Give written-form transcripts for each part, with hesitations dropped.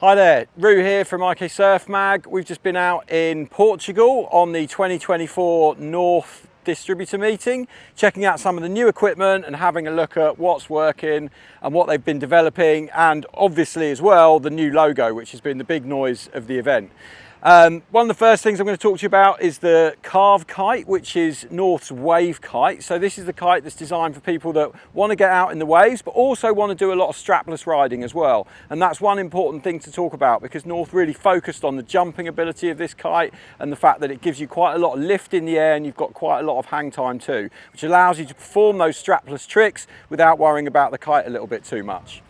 Hi there, Rou here from IK Surf Mag. We've just been out in Portugal on the 2024 North distributor meeting, checking out some of the new equipment and having a look at what's working and what they've been developing, and obviously as well the new logo, which has been the big noise of the event. One of the first things I'm going to talk to you about is the Carve kite, which is North's wave kite. So this is the kite that's designed for people that want to get out in the waves, but also want to do a lot of strapless riding as well. And that's one important thing to talk about, because North really focused on the jumping ability of this kite and the fact that it gives you quite a lot of lift in the air, and you've got quite a lot of hang time too, which allows you to perform those strapless tricks without worrying about the kite a little bit too much.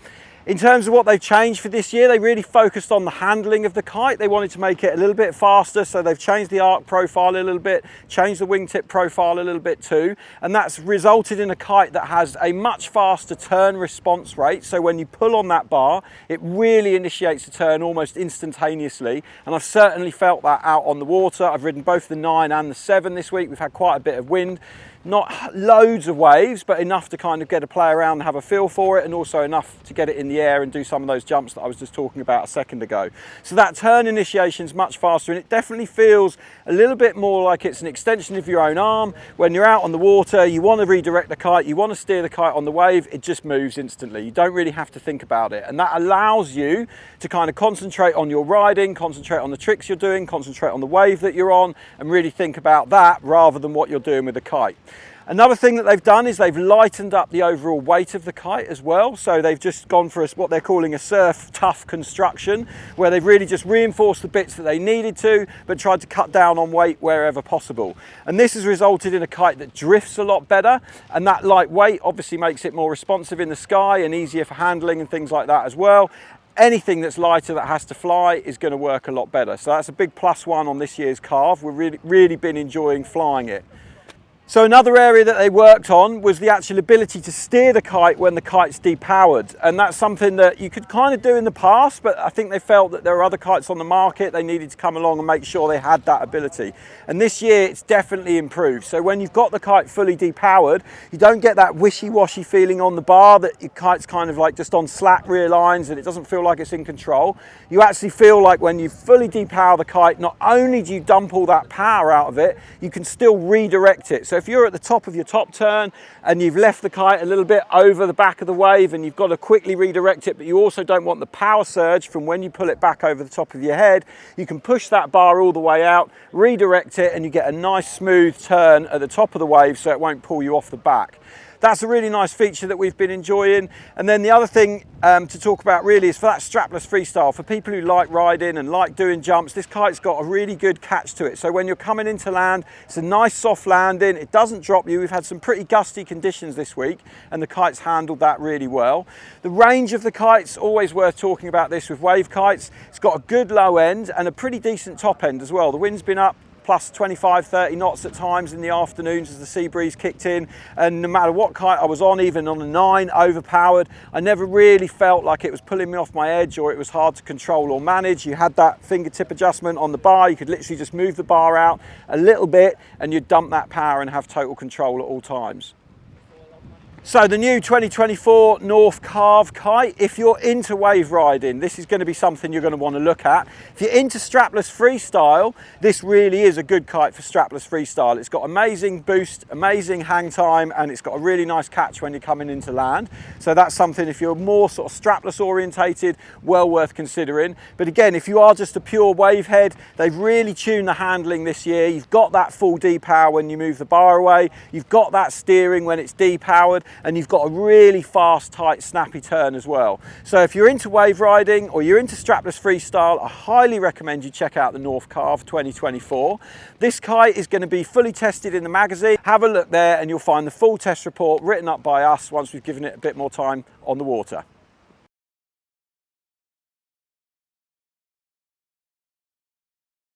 In terms of what they've changed for this year, they really focused on the handling of the kite. They wanted to make it a little bit faster, so they've changed the arc profile a little bit, changed the wingtip profile a little bit too, and that's resulted in a kite that has a much faster turn response rate. So when you pull on that bar, it really initiates the turn almost instantaneously, and I've certainly felt that out on the water. I've ridden both the 9 and the 7 this week. We've had quite a bit of wind. Not loads of waves, but enough to kind of get a play around and have a feel for it, and also enough to get it in the air and do some of those jumps that I was just talking about a second ago. So that turn initiation is much faster, and it definitely feels a little bit more like it's an extension of your own arm. When you're out on the water, you want to redirect the kite, you want to steer the kite on the wave, it just moves instantly. You don't really have to think about it, and that allows you to kind of concentrate on your riding, concentrate on the tricks you're doing, concentrate on the wave that you're on, and really think about that rather than what you're doing with the kite. Another thing that they've done is they've lightened up the overall weight of the kite as well. So they've just gone for what they're calling a surf tough construction, where they've really just reinforced the bits that they needed to, but tried to cut down on weight wherever possible. And this has resulted in a kite that drifts a lot better, and that light weight obviously makes it more responsive in the sky and easier for handling and things like that as well. Anything that's lighter that has to fly is going to work a lot better. So that's a big plus one on this year's Carve. We've really been enjoying flying it. So another area that they worked on was the actual ability to steer the kite when the kite's depowered, and that's something that you could kind of do in the past, but I think they felt that there are other kites on the market, they needed to come along and make sure they had that ability. And this year it's definitely improved. So when you've got the kite fully depowered, you don't get that wishy-washy feeling on the bar that your kite's kind of like just on slack rear lines and it doesn't feel like it's in control. You actually feel like when you fully depower the kite, not only do you dump all that power out of it, you can still redirect it. So if you're at the top of your top turn and you've left the kite a little bit over the back of the wave and you've got to quickly redirect it, but you also don't want the power surge from when you pull it back over the top of your head, you can push that bar all the way out, redirect it, and you get a nice smooth turn at the top of the wave so it won't pull you off the back. That's a really nice feature that we've been enjoying. And then the other thing to talk about really is for that strapless freestyle. For people who like riding and like doing jumps, this kite's got a really good catch to it. So when you're coming into land, it's a nice soft landing. It doesn't drop you. We've had some pretty gusty conditions this week and the kite's handled that really well. The range of the kite's always worth talking about this with wave kites. It's got a good low end and a pretty decent top end as well. The wind's been up plus 25-30 knots at times in the afternoons as the sea breeze kicked in, and no matter what kite I was on, even on a 9 overpowered, I never really felt like it was pulling me off my edge or it was hard to control or manage. You had that fingertip adjustment on the bar, you could literally just move the bar out a little bit and you'd dump that power and have total control at all times. So the new 2024 North Carve kite, if you're into wave riding, this is going to be something you're going to want to look at. If you're into strapless freestyle, this really is a good kite for strapless freestyle. It's got amazing boost, amazing hang time, and it's got a really nice catch when you're coming into land. So that's something, if you're more sort of strapless orientated, well worth considering. But again, if you are just a pure wave head, they've really tuned the handling this year. You've got that full depower when you move the bar away. You've got that steering when it's depowered, and you've got a really fast, tight, snappy turn as well. So if you're into wave riding or you're into strapless freestyle, I highly recommend you check out the North Carve 2024. This kite is going to be fully tested in the magazine. Have a look there and you'll find the full test report written up by us once we've given it a bit more time on the water.